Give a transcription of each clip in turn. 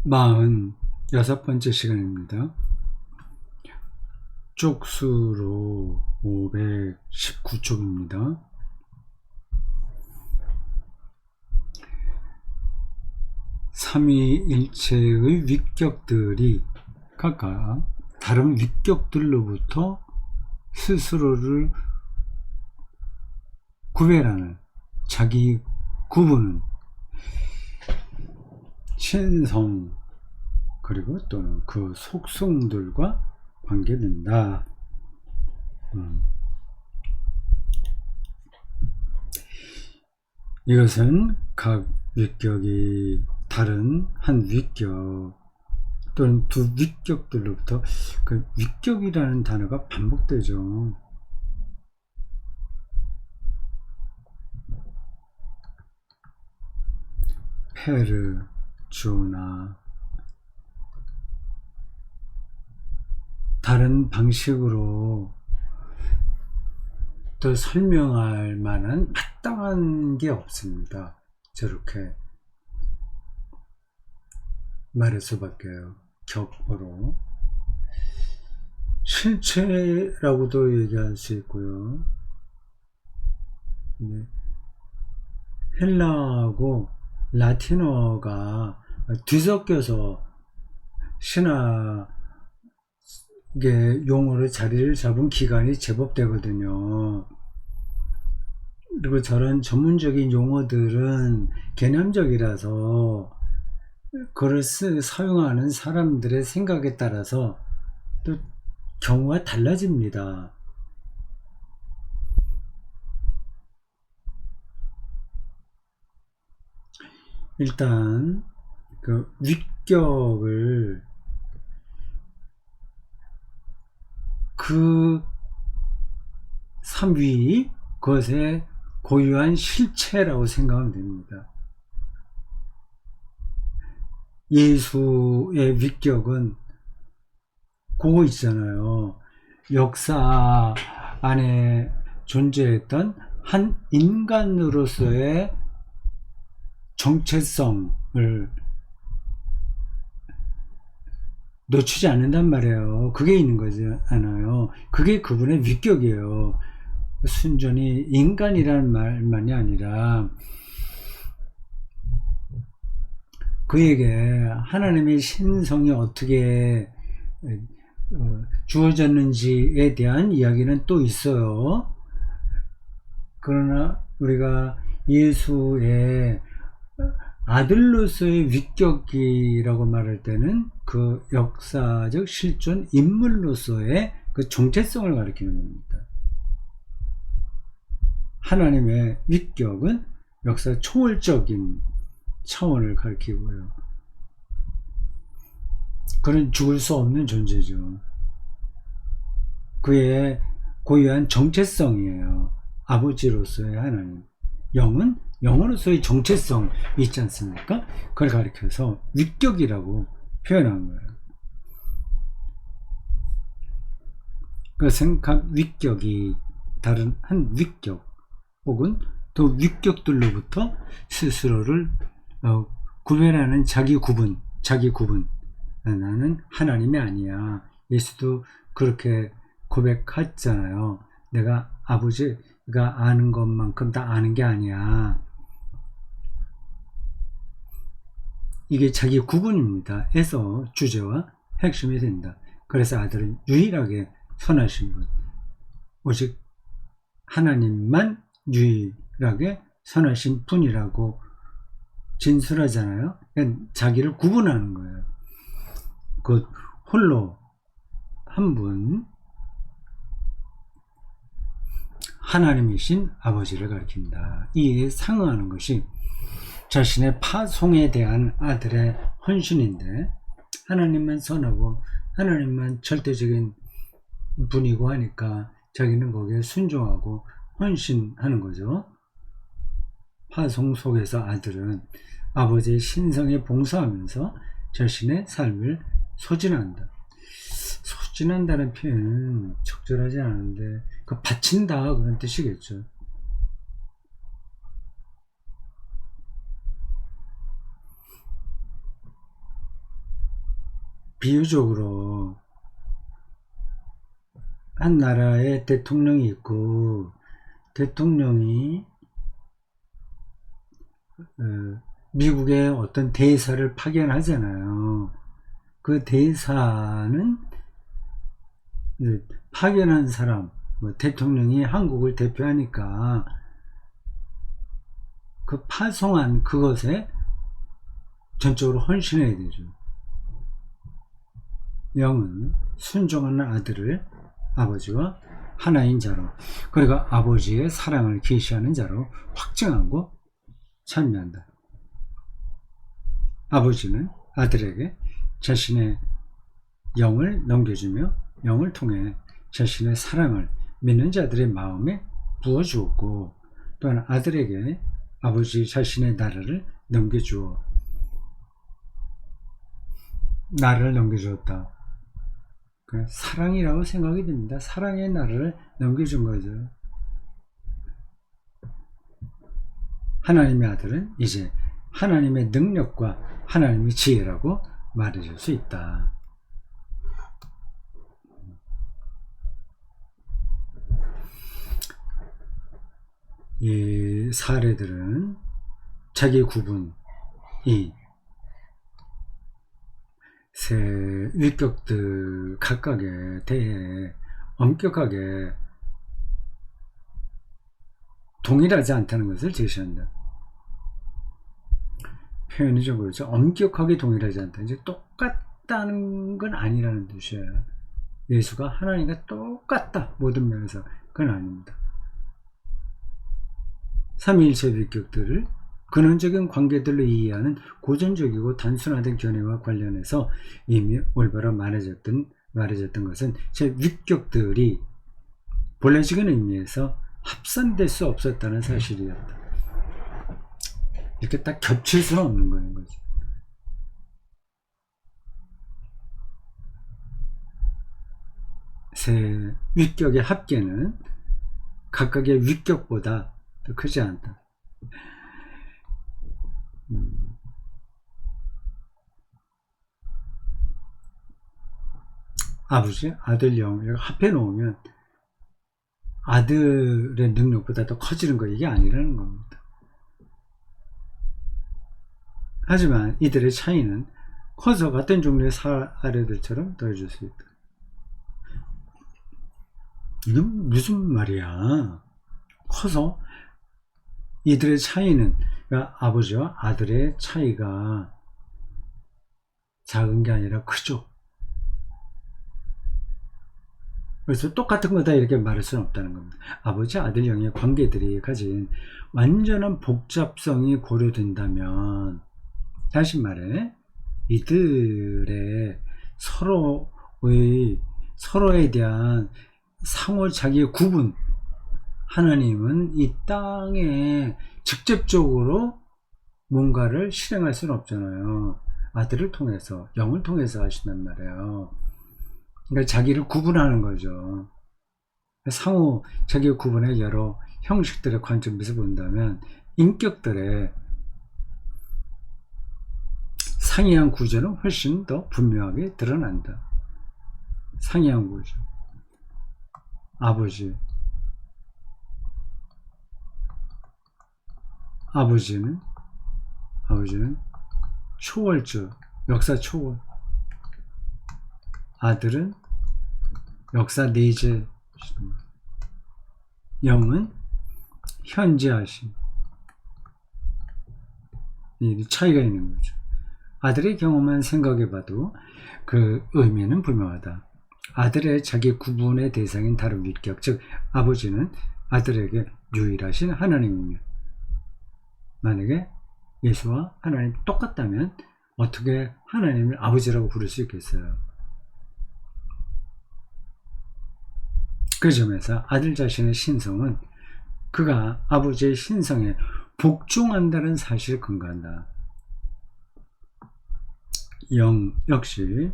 46번째 시간입니다. 쪽수로 519쪽입니다. 삼위일체의 위격들이 각각 다른 위격들로부터 스스로를 구별하는 자기 구분은 신성 그리고 또는 그 속성들과 관계된다. 이것은 각 위격이 다른 한 위격 또는 두 위격들로부터 그 위격이라는 단어가 반복되죠. 페르, 주나 다른 방식으로 더 설명할 만한 마땅한 게 없습니다. 저렇게 말할 수밖에요. 격어로 실체라고도 얘기할 수 있고요. 헬라어하고 라틴어가 뒤섞여서 신학의 용어로 자리를 잡은 기간이 제법 되거든요. 그리고 저런 전문적인 용어들은 개념적이라서 그걸 사용하는 사람들의 생각에 따라서 또 경우가 달라집니다. 일단 그 위격을 그 삼위 그것의 고유한 실체라고 생각하면 됩니다. 예수의 위격은 그거 있잖아요. 역사 안에 존재했던 한 인간으로서의 정체성을 놓치지 않는단 말이에요. 그게 있는 거잖아요. 그게 그분의 위격이에요. 순전히 인간이라는 말만이 아니라 그에게 하나님의 신성이 어떻게 주어졌는지에 대한 이야기는 또 있어요. 그러나 우리가 예수의 아들로서의 위격이라고 말할 때는 그 역사적 실존 인물로서의 그 정체성을 가리키는 겁니다. 하나님의 위격은 역사 초월적인 차원을 가리키고요. 그는 죽을 수 없는 존재죠. 그의 고유한 정체성이에요. 아버지로서의 하나님. 영은 영으로서의 정체성이 있지 않습니까? 그걸 가리켜서 위격이라고 표현한 거예요. 그것은 각 위격이 다른 한 위격 혹은 또 위격들로부터 스스로를 구별하는 자기 구분. 나는 하나님이 아니야. 예수도 그렇게 고백했잖아요. 내가 아버지가 아는 것만큼 다 아는 게 아니야. 이게 자기 구분입니다. 에서 주제와 핵심이 된다. 그래서 아들은 유일하게 선하신 분. 오직 하나님만 유일하게 선하신 분이라고 진술하잖아요. 자기를 구분하는 거예요. 그 홀로 한 분 하나님이신 아버지를 가리킵니다. 이에 상응하는 것이 자신의 파송에 대한 아들의 헌신인데 하나님만 선하고 하나님만 절대적인 분이고 하니까 자기는 거기에 순종하고 헌신하는 거죠. 파송 속에서 아들은 아버지의 신성에 봉사하면서 자신의 삶을 소진한다. 소진한다는 표현은 적절하지 않은데 그 바친다 그런 뜻이겠죠. 비유적으로 한 나라에 대통령이 있고, 대통령이 미국의 어떤 대사를 파견하잖아요. 그 대사는 파견한 사람, 대통령이 한국을 대표하니까 그 파송한 그것에 전적으로 헌신해야 되죠. 영은 순종하는 아들을 아버지와 하나인 자로, 그리고 아버지의 사랑을 계시하는 자로 확증하고 참여한다. 아버지는 아들에게 자신의 영을 넘겨주며 영을 통해 자신의 사랑을 믿는 자들의 마음에 부어주었고, 또한 아들에게 아버지 자신의 나라를 넘겨주었다. 사랑이라고 생각이 듭니다. 사랑의 나라를 넘겨준 거죠. 하나님의 아들은 이제 하나님의 능력과 하나님의 지혜라고 말해줄 수 있다. 이 사례들은 자기 구분이 세 위격들 각각에 대해 엄격하게 동일하지 않다는 것을 제시한다. 표현이 좀 그렇죠. 엄격하게 동일하지 않다. 이제 똑같다는 건 아니라는 뜻이에요. 예수가 하나님과 똑같다. 모든 면에서. 그건 아닙니다. 삼위일체 위격들을 근원적인 관계들로 이해하는 고전적이고 단순화된 견해와 관련해서 이미 올바로 말해졌던 것은 제 위격들이 본래적인 의미에서 합산될 수 없었다는 사실이었다. 이렇게 딱 겹칠 수는 없는 거죠. 세 위격의 합계는 각각의 위격보다 더 크지 않다. 아버지, 아들, 영 이렇게 합해 놓으면 아들의 능력보다 더 커지는 거, 이게 아니라는 겁니다. 하지만 이들의 차이는 커서 같은 종류의 사례들처럼 더해질 수 있다. 이건 무슨 말이야? 커서 이들의 차이는, 그러니까 아버지와 아들의 차이가 작은 게 아니라 크죠. 그래서 똑같은 거다 이렇게 말할 수는 없다는 겁니다. 아버지, 아들, 영의 관계들이 가진 완전한 복잡성이 고려된다면, 다시 말해 이들의 서로에 대한 상호작용의 구분, 하나님은 이 땅에 직접적으로 뭔가를 실행할 수는 없잖아요. 아들을 통해서, 영을 통해서 하신단 말이에요. 그러니까 자기를 구분하는 거죠. 상호작용 구분의 여러 형식들의 관점에서 본다면 인격들의 상이한 구조는 훨씬 더 분명하게 드러난다. 상이한 구조. 아버지는 초월적, 역사 초월. 아들은 역사 내재. 영은 현재하심. 이 차이가 있는 거죠. 아들의 경험만 생각해봐도 그 의미는 분명하다. 아들의 자기 구분의 대상인 다른 위격, 즉 아버지는 아들에게 유일하신 하나님이며, 만약에 예수와 하나님 똑같다면 어떻게 하나님을 아버지라고 부를 수 있겠어요? 그 점에서 아들 자신의 신성은 그가 아버지의 신성에 복종한다는 사실을 근거한다. 영 역시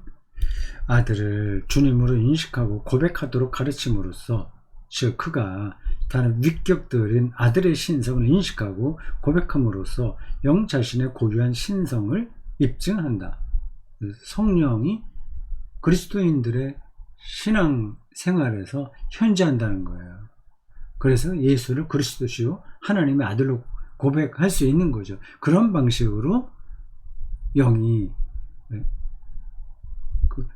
아들을 주님으로 인식하고 고백하도록 가르침으로써, 즉 그가 다른 위격들인 아들의 신성을 인식하고 고백함으로써 영 자신의 고유한 신성을 입증한다. 성령이 그리스도인들의 신앙 생활에서 현재한다는 거예요. 그래서 예수를 그리스도시요 하나님의 아들로 고백할 수 있는 거죠. 그런 방식으로 영이 그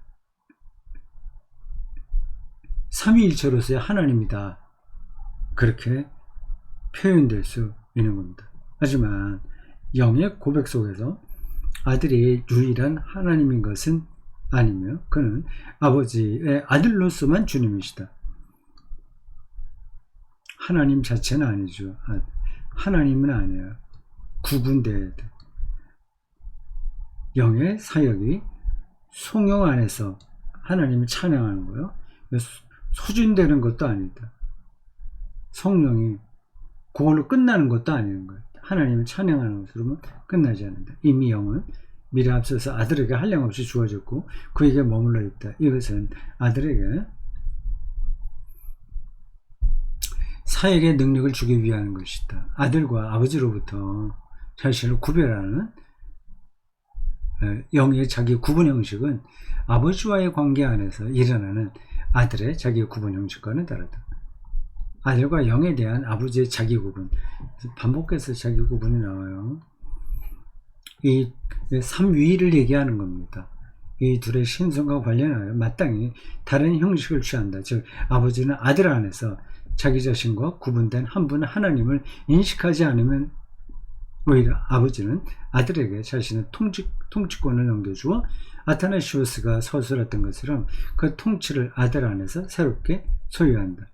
삼위일체로서의 하나님이다, 그렇게 표현될 수 있는 겁니다. 하지만 영의 고백 속에서 아들이 유일한 하나님인 것은 아니며 그는 아버지의 아들로서만 주님이시다. 하나님 자체는 아니죠. 하나님은 아니에요. 구분돼야 돼. 영의 사역이 성령 안에서 하나님을 찬양하는 거예요. 소진되는 것도 아니다. 성령이 그걸로 끝나는 것도 아닌 거예요. 하나님을 찬양하는 것으로만 끝나지 않는다. 이미 영은 미래 앞서서 아들에게 한량없이 주어졌고 그에게 머물러 있다. 이것은 아들에게 사역의 능력을 주기 위한 것이다. 아들과 아버지로부터 자신을 구별하는 영의 자기 구분 형식은 아버지와의 관계 안에서 일어나는 아들의 자기 구분 형식과는 다르다. 아들과 영에 대한 아버지의 자기 구분, 반복해서 자기 구분이 나와요. 이 삼위를 얘기하는 겁니다. 이 둘의 신성과 관련하여 마땅히 다른 형식을 취한다. 즉 아버지는 아들 안에서 자기 자신과 구분된 한 분 하나님을 인식하지 않으면 오히려 아버지는 아들에게 자신의 통치권을 넘겨주어 아타나시우스가 서술했던 것처럼 그 통치를 아들 안에서 새롭게 소유한다.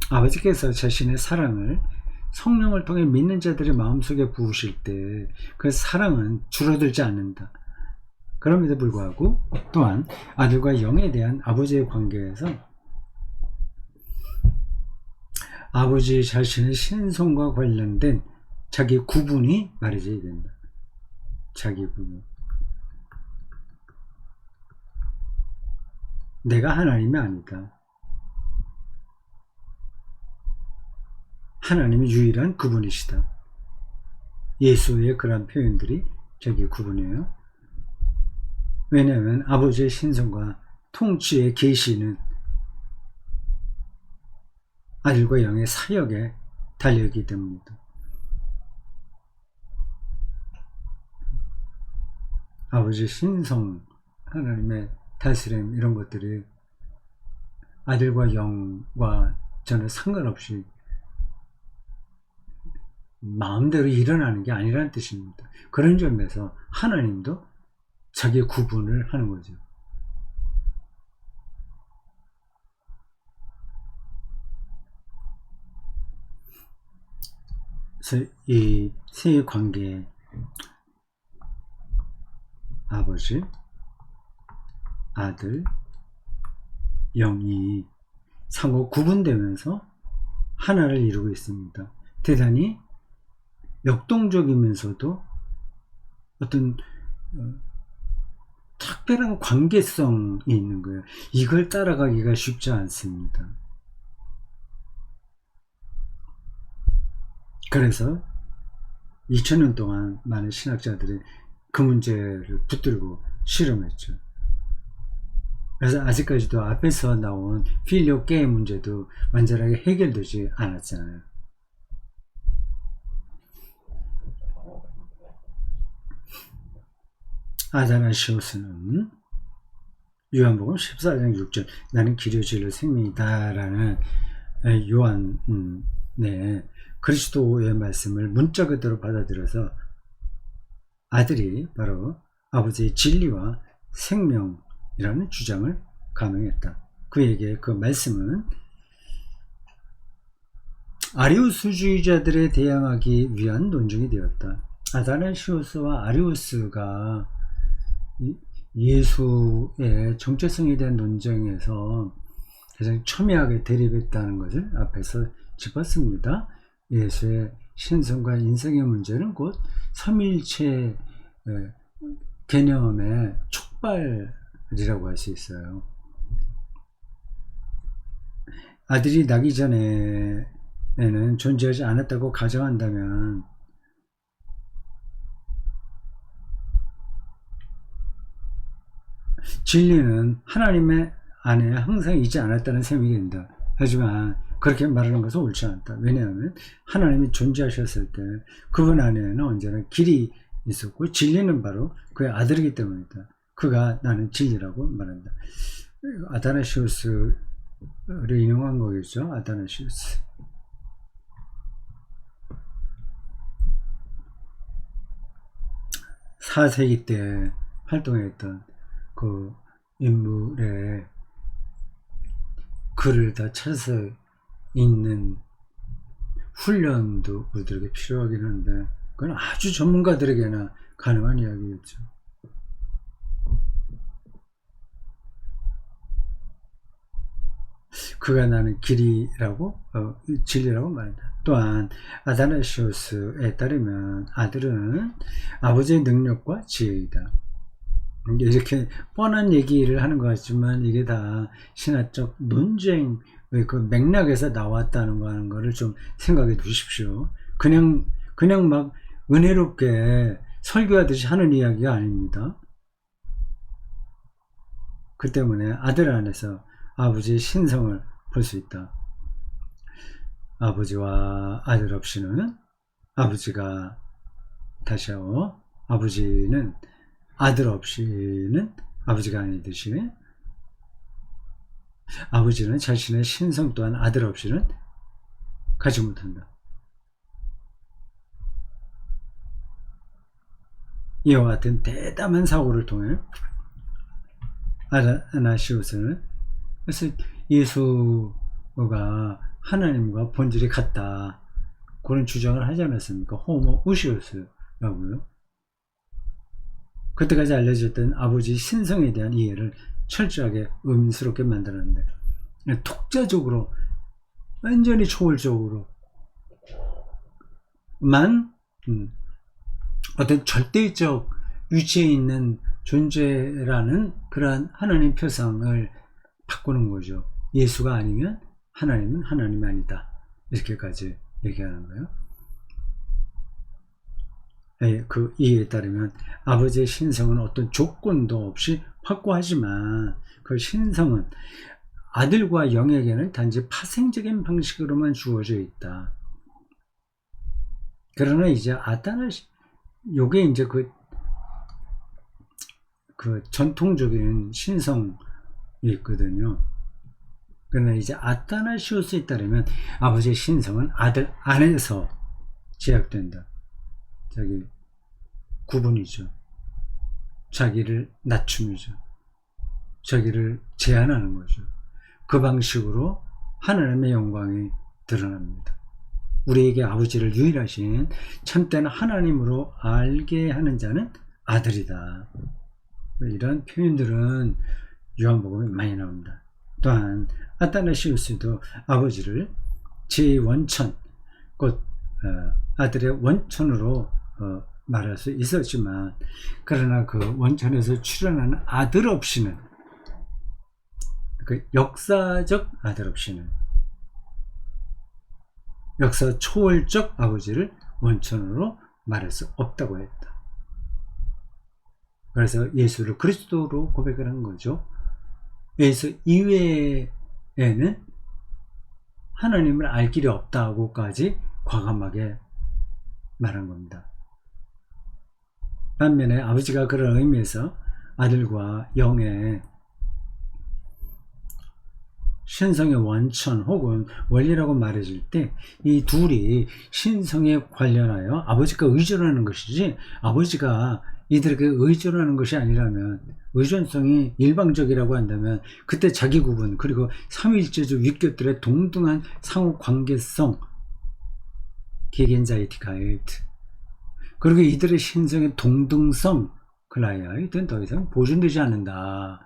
아버지께서 자신의 사랑을 성령을 통해 믿는 자들의 마음속에 부으실 때 그 사랑은 줄어들지 않는다. 그럼에도 불구하고 또한 아들과 영에 대한 아버지의 관계에서 아버지 자신의 신성과 관련된 자기 구분이 말해져야 된다. 자기 구분. 내가 하나님이 아니다. 하나님이 유일한 그분이시다. 예수의 그런 표현들이 자기 구분이에요. 왜냐하면 아버지의 신성과 통치의 계시는 아들과 영의 사역에 달려있기 때문이다. 아버지의 신성, 하나님의 다스림 이런 것들이 아들과 영과 전혀 상관없이 마음대로 일어나는 게 아니라는 뜻입니다. 그런 점에서 하나님도 자기 구분을 하는 거죠. 그래서 이 세 관계, 아버지, 아들, 영이 상호 구분되면서 하나를 이루고 있습니다. 대단히 역동적이면서도 어떤 특별한 관계성이 있는 거예요. 이걸 따라가기가 쉽지 않습니다. 그래서 2000년 동안 많은 신학자들이 그 문제를 붙들고 실험했죠. 그래서 아직까지도 앞에서 나온 필리오게의 문제도 완전하게 해결되지 않았잖아요. 아다나시오스는 요한복음 14장 6절 나는 길이요 진리요 생명이다 라는 요한의 그리스도의 말씀을 문자 그대로 받아들여서 아들이 바로 아버지의 진리와 생명이라는 주장을 감행했다. 그에게 그 말씀은 아리우스주의자들에 대항하기 위한 논증이 되었다. 아다나시오스와 아리우스가 예수의 정체성에 대한 논쟁에서 가장 첨예하게 대립했다는 것을 앞에서 짚었습니다. 예수의 신성과 인성의 문제는 곧 삼위일체 개념의 촉발이라고 할 수 있어요. 아들이 나기 전에는 존재하지 않았다고 가정한다면 진리는 하나님의 안에 항상 있지 않았다는 셈이 된다. 하지만 그렇게 말하는 것은 옳지 않다. 왜냐하면 하나님이 존재하셨을 때 그분 안에는 언제나 길이 있었고 진리는 바로 그의 아들이기 때문이다. 그가 나는 진리라고 말한다. 아다나시우스를 인용한 거겠죠. 아다나시우스. 4세기 때 활동했던 그 인물의 글을 다 찾아서 읽는 훈련도 우리들에게 필요하긴 한데 그건 아주 전문가들에게나 가능한 이야기겠죠. 그가 나는 길이라고 진리라고 말한다. 또한 아다나시우스에 따르면 아들은 아버지의 능력과 지혜이다. 이렇게 뻔한 얘기를 하는 것 같지만 이게 다 신화적 논쟁의 그 맥락에서 나왔다는 거 하는 거를 좀 생각해 두십시오. 그냥 막 은혜롭게 설교하듯이 하는 이야기가 아닙니다. 그 때문에 아들 안에서 아버지의 신성을 볼 수 있다. 아버지와 아들 없이는 아버지가 다시요. 아버지는 아들 없이는 아버지가 아니듯이 아버지는 자신의 신성 또한 아들 없이는 가지 못한다. 이와 같은 대담한 사고를 통해 아다나시우스는 그래서 예수가 하나님과 본질이 같다 그런 주장을 하지 않았습니까? 호모우시우스라고요. 그때까지 알려졌던 아버지 신성에 대한 이해를 철저하게 의문스럽게 만들었는데 독자적으로 완전히 초월적으로만 어떤 절대적 위치에 있는 존재라는 그러한 하나님 표상을 바꾸는 거죠. 예수가 아니면 하나님은 하나님이 아니다. 이렇게까지 얘기하는 거예요. 그 이해에 따르면 아버지의 신성은 어떤 조건도 없이 확고하지만 그 신성은 아들과 영에게는 단지 파생적인 방식으로만 주어져 있다. 그러나 이제 요게 이제 그 전통적인 신성이 있거든요. 그러나 이제 아타나시우스에 따르면 아버지의 신성은 아들 안에서 제약된다. 자기 구분이죠. 자기를 낮춤이죠. 자기를 제한하는 거죠. 그 방식으로 하나님의 영광이 드러납니다. 우리에게 아버지를 유일하신 참된 하나님으로 알게 하는 자는 아들이다. 이런 표현들은 요한복음에 많이 나옵니다. 또한 아타나시우스도 아버지를 제1원천 곧 아들의 원천으로 말할 수 있었지만 그러나 그 원천에서 출현하는 아들 없이는 그 역사적 아들 없이는 역사 초월적 아버지를 원천으로 말할 수 없다고 했다. 그래서 예수를 그리스도로 고백을 한 거죠. 예수 이외에는 하나님을 알 길이 없다고까지 과감하게 말한 겁니다. 반면에 아버지가 그런 의미에서 아들과 영의 신성의 원천 혹은 원리라고 말해줄 때 이 둘이 신성에 관련하여 아버지가 의존하는 것이지 아버지가 이들에게 의존하는 것이 아니라면 의존성이 일방적이라고 한다면 그때 자기 구분 그리고 삼위일체적 윗곁들의 동등한 상호관계성 게겐자이티카이트 그리고 이들의 신성의 동등성 클라이아이트는 더 이상 보존되지 않는다.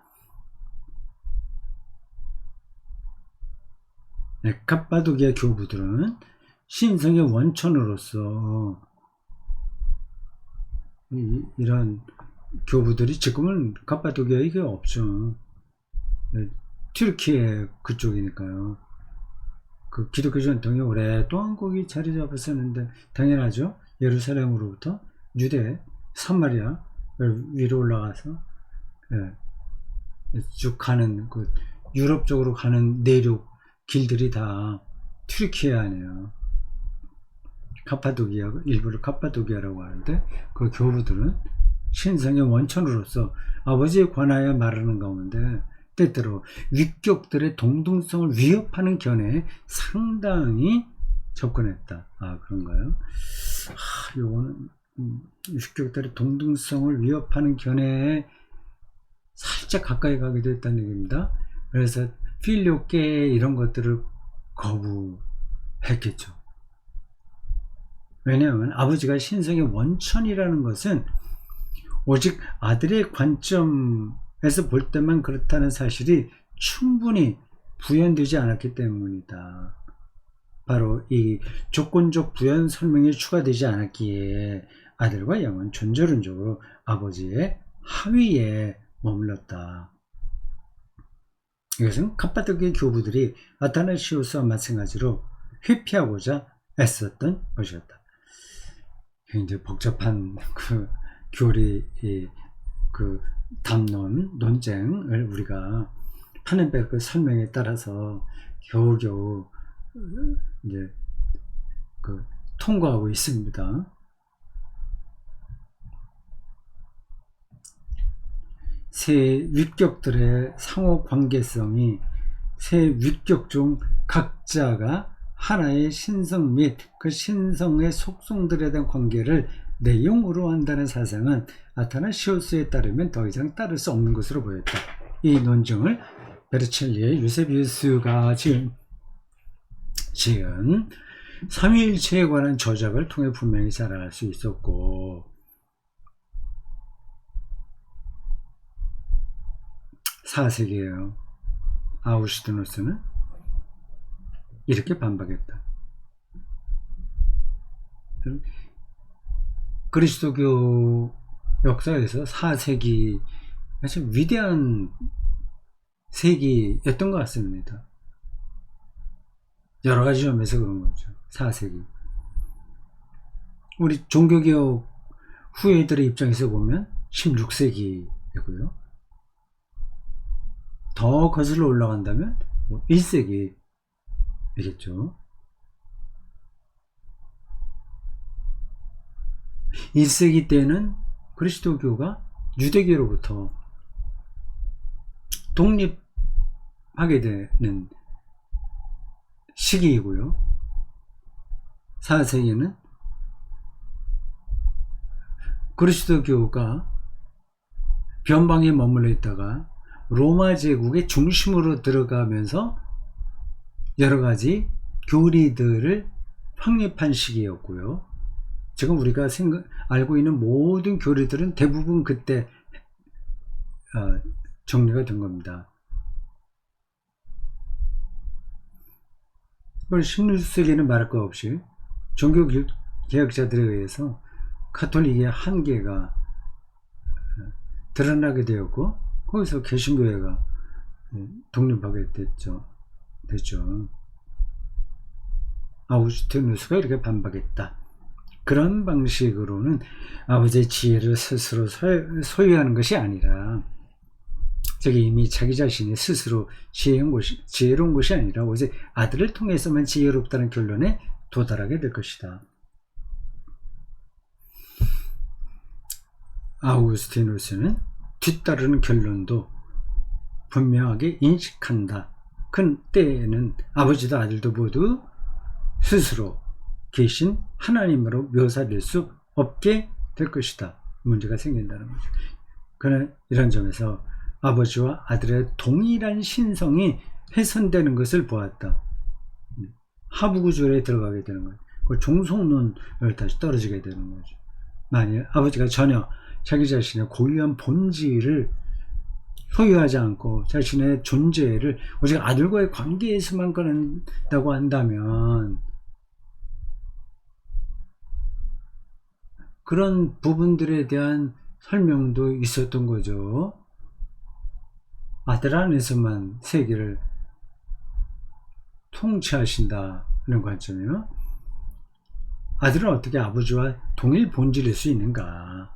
카파도기아 교부들은 신성의 원천으로서 이런 교부들이 지금은 카파도기아에 이게 없죠. 튀르키예 그쪽이니까요. 그 기독교 전통이 오랫동안 거기 자리 잡았었는데 당연하죠. 예루살렘으로부터 유대 사마리아 위로 올라가서 쭉 가는 그 유럽 쪽으로 가는 내륙 길들이 다 튀르키예아네요. 카파도기아, 일부를 카파도기아라고 하는데 그 교부들은 신성의 원천으로서 아버지에 관하여 말하는 가운데 때때로 위격들의 동등성을 위협하는 견해에 상당히 접근했다. 아, 그런가요? 요거는 위격들의 동등성을 위협하는 견해에 살짝 가까이 가기도 했다는 얘기입니다. 그래서 필요께 이런 것들을 거부했겠죠. 왜냐하면 아버지가 신성의 원천이라는 것은 오직 아들의 관점에서 볼 때만 그렇다는 사실이 충분히 부연되지 않았기 때문이다. 바로 이 조건적 부연 설명이 추가되지 않았기에 아들과 영은 전제론적으로 아버지의 하위에 머물렀다. 이것은 카파도기아 교부들이 아타나시우스와 마찬가지로 회피하고자 애썼던 것이었다. 굉장히 복잡한 그 교리 그 담론 논쟁을 우리가 파넨베르크 설명에 따라서 겨우겨우 이제 그 통과하고 있습니다. 세 위격들의 상호 관계성이 세 위격 중 각자가 하나의 신성 및 그 신성의 속성들에 대한 관계를 내용으로 한다는 사상은 아타나시우스에 따르면 더 이상 따를 수 없는 것으로 보였다. 이 논증을 베르첼리의 유세비우스가 지은 삼위일체에 관한 저작을 통해 분명히 잘 알 수 있었고, 4세기에요. 아우슈티누스는 이렇게 반박했다. 그리스도교 역사에서 4세기 아주 위대한 세기였던 것 같습니다. 여러 가지 점에서 그런 거죠. 4세기. 우리 종교개혁 후예들의 입장에서 보면 16세기이고요. 더 거슬러 올라간다면 1세기이겠죠. 1세기 때는 그리스도교가 유대교로부터 독립하게 되는 시기이고요. 4세기는 그리스도교가 변방에 머물러 있다가 로마 제국의 중심으로 들어가면서 여러 가지 교리들을 확립한 시기였고요. 지금 우리가 알고 있는 모든 교리들은 대부분 그때 정리가 된 겁니다. 16세기는 말할 것 없이 종교개혁자들에 의해서 카톨릭의 한계가 드러나게 되었고, 거기서 개신교회가 독립하게 됐죠. 아우구스티누스가 이렇게 반박했다. 그런 방식으로는 아버지의 지혜를 스스로 소유하는 것이 아니라, 저게 이미 자기 자신이 스스로 지혜로운 것이 아니라 오직 아들을 통해서만 지혜롭다는 결론에 도달하게 될 것이다. 아우구스티누스는 뒤따르는 결론도 분명하게 인식한다. 그때에는 아버지도 아들도 모두 스스로 계신 하나님으로 묘사될 수 없게 될 것이다. 문제가 생긴다는 거죠. 그는 이런 점에서 아버지와 아들의 동일한 신성이 훼손되는 것을 보았다. 하부구조에 들어가게 되는 거죠. 그 종속론을 다시 떨어지게 되는 거죠. 만일 아버지가 전혀 자기 자신의 고유한 본질을 소유하지 않고 자신의 존재를 오직 아들과의 관계에서만 꺼낸다고 한다면, 그런 부분들에 대한 설명도 있었던 거죠. 아들 안에서만 세계를 통치하신다는 관점이요. 아들은 어떻게 아버지와 동일 본질일 수 있는가?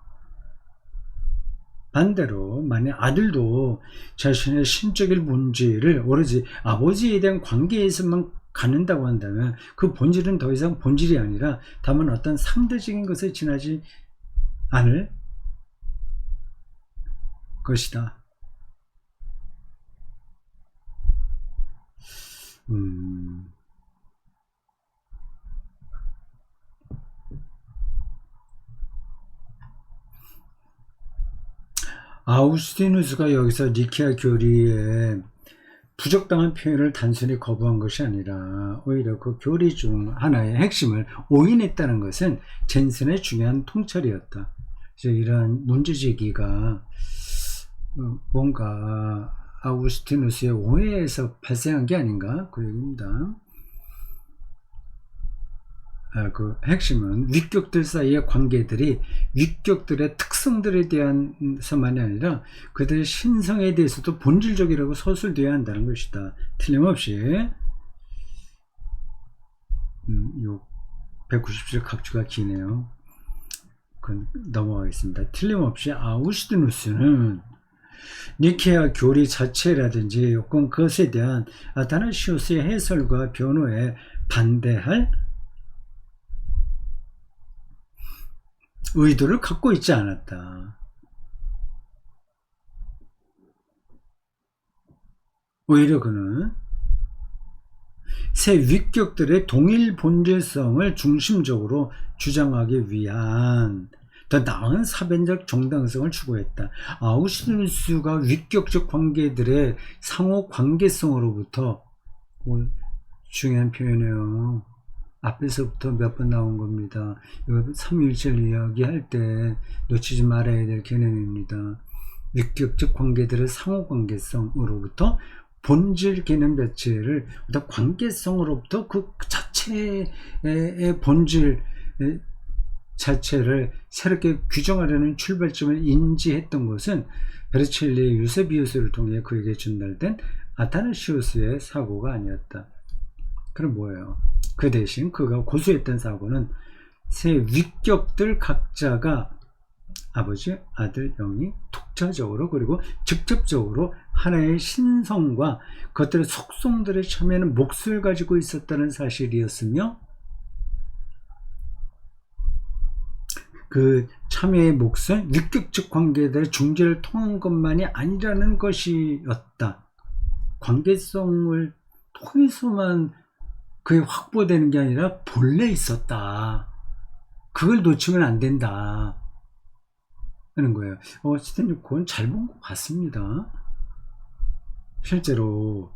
반대로 만약 아들도 자신의 신적인 본질을 오로지 아버지에 대한 관계에서만 갖는다고 한다면 그 본질은 더 이상 본질이 아니라 다만 어떤 상대적인 것에 지나지 않을 것이다. 아우구스티누스가 여기서 니케아 교리에 부적당한 표현을 단순히 거부한 것이 아니라 오히려 그 교리 중 하나의 핵심을 오인했다는 것은 젠슨의 중요한 통찰이었다. 그래서 이러한 문제제기가 뭔가 아우구스티누스의 오해에서 발생한 게 아닌가 그 얘기입니다. 그 핵심은 위격들 사이의 관계들이 위격들의 특성들에 대한서만이 아니라 그들의 신성에 대해서도 본질적이라고 서술되어야 한다는 것이다. 틀림없이 197 각주가 기네요. 그건 넘어가겠습니다. 틀림없이 아우구스티누스는 니케아 교리 자체라든지 혹은 그것에 대한 아타나시우스의 해설과 변호에 반대할 의도를 갖고 있지 않았다. 오히려 그는 새 위격들의 동일 본질성을 중심적으로 주장하기 위한 더 나은 사변적 정당성을 추구했다. 아우구스티누스가 위격적 관계들의 상호 관계성으로부터 중요한 표현이에요. 앞에서부터 몇 번 나온 겁니다. 이거 삼위일체를 이야기할 때 놓치지 말아야 될 개념입니다. 위격적 관계들의 상호관계성으로부터 본질 개념 자체를 어떤 관계성으로부터 그 자체의 본질 자체를 새롭게 규정하려는 출발점을 인지했던 것은 베르첼리의 유세비우스를 통해 그에게 전달된 아타나시우스의 사고가 아니었다. 그럼 뭐예요? 그 대신 그가 고수했던 사고는 새 위격들 각자가 아버지, 아들, 영이 독자적으로 그리고 직접적으로 하나의 신성과 그것들의 속성들에 참여하는 몫을 가지고 있었다는 사실이었으며 그 참여의 몫은 위격적 관계들의 중재를 통한 것만이 아니라는 것이었다. 관계성을 통해서만 그게 확보되는 게 아니라 본래 있었다. 그걸 놓치면 안 된다. 하는 거예요. 어쨌든 그건 잘 본 것 같습니다. 실제로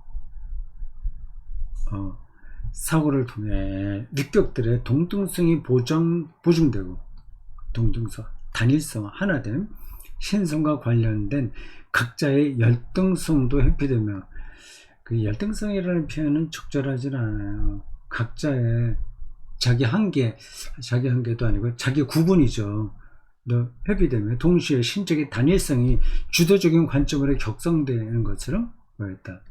사고를 통해 위격들의 동등성이 보증되고 동등성, 단일성, 하나됨, 신성과 관련된 각자의 열등성도 회피되며 그 열등성이라는 표현은 적절하진 않아요. 각자의 자기 한계도 아니고 자기 구분이죠. 회피되며 동시에 신적인 단일성이 주도적인 관점으로 격성되는 것처럼 보였다.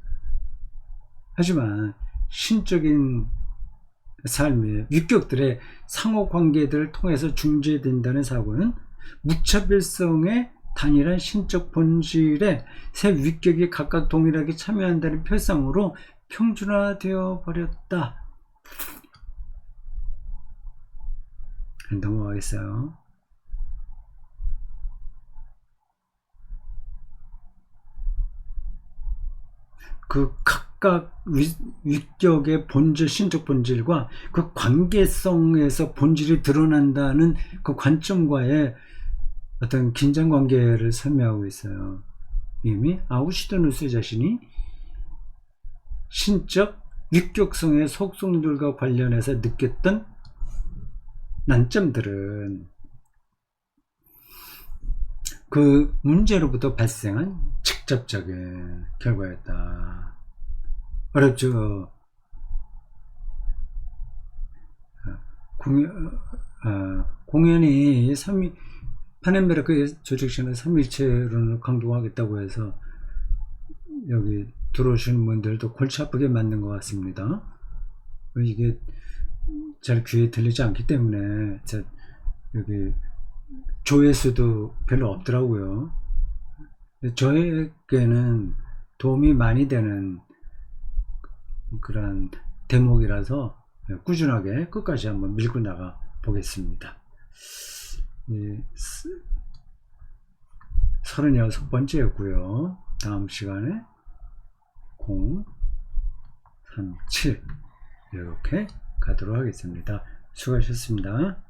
하지만 신적인 삶의 위격들의 상호관계들을 통해서 중재된다는 사고는 무차별성의 단일한 신적 본질에 새 위격이 각각 동일하게 참여한다는 표상으로 평준화되어 버렸다. 넘어가겠어요. 그 각각 위격의 본질, 신적 본질과 그 관계성에서 본질이 드러난다는 그 관점과의 어떤 긴장관계를 설명하고 있어요. 이미 아우구스티누스 자신이 신적 위격성의 속성들과 관련해서 느꼈던 난점들은 그 문제로부터 발생한 직접적인 결과였다. 어렵죠. 공연이 파넨베르크의 조직신의 삼위일체론을 강조하겠다고 해서 여기 들어오시는 분들도 골치 아프게 맞는 것 같습니다. 이게 잘 귀에 들리지 않기 때문에 여기 조회수도 별로 없더라고요. 저에게는 도움이 많이 되는 그런 대목이라서 꾸준하게 끝까지 한번 밀고 나가 보겠습니다. 36번째였고요. 다음 시간에 0, 3, 7 이렇게 가도록 하겠습니다. 수고하셨습니다.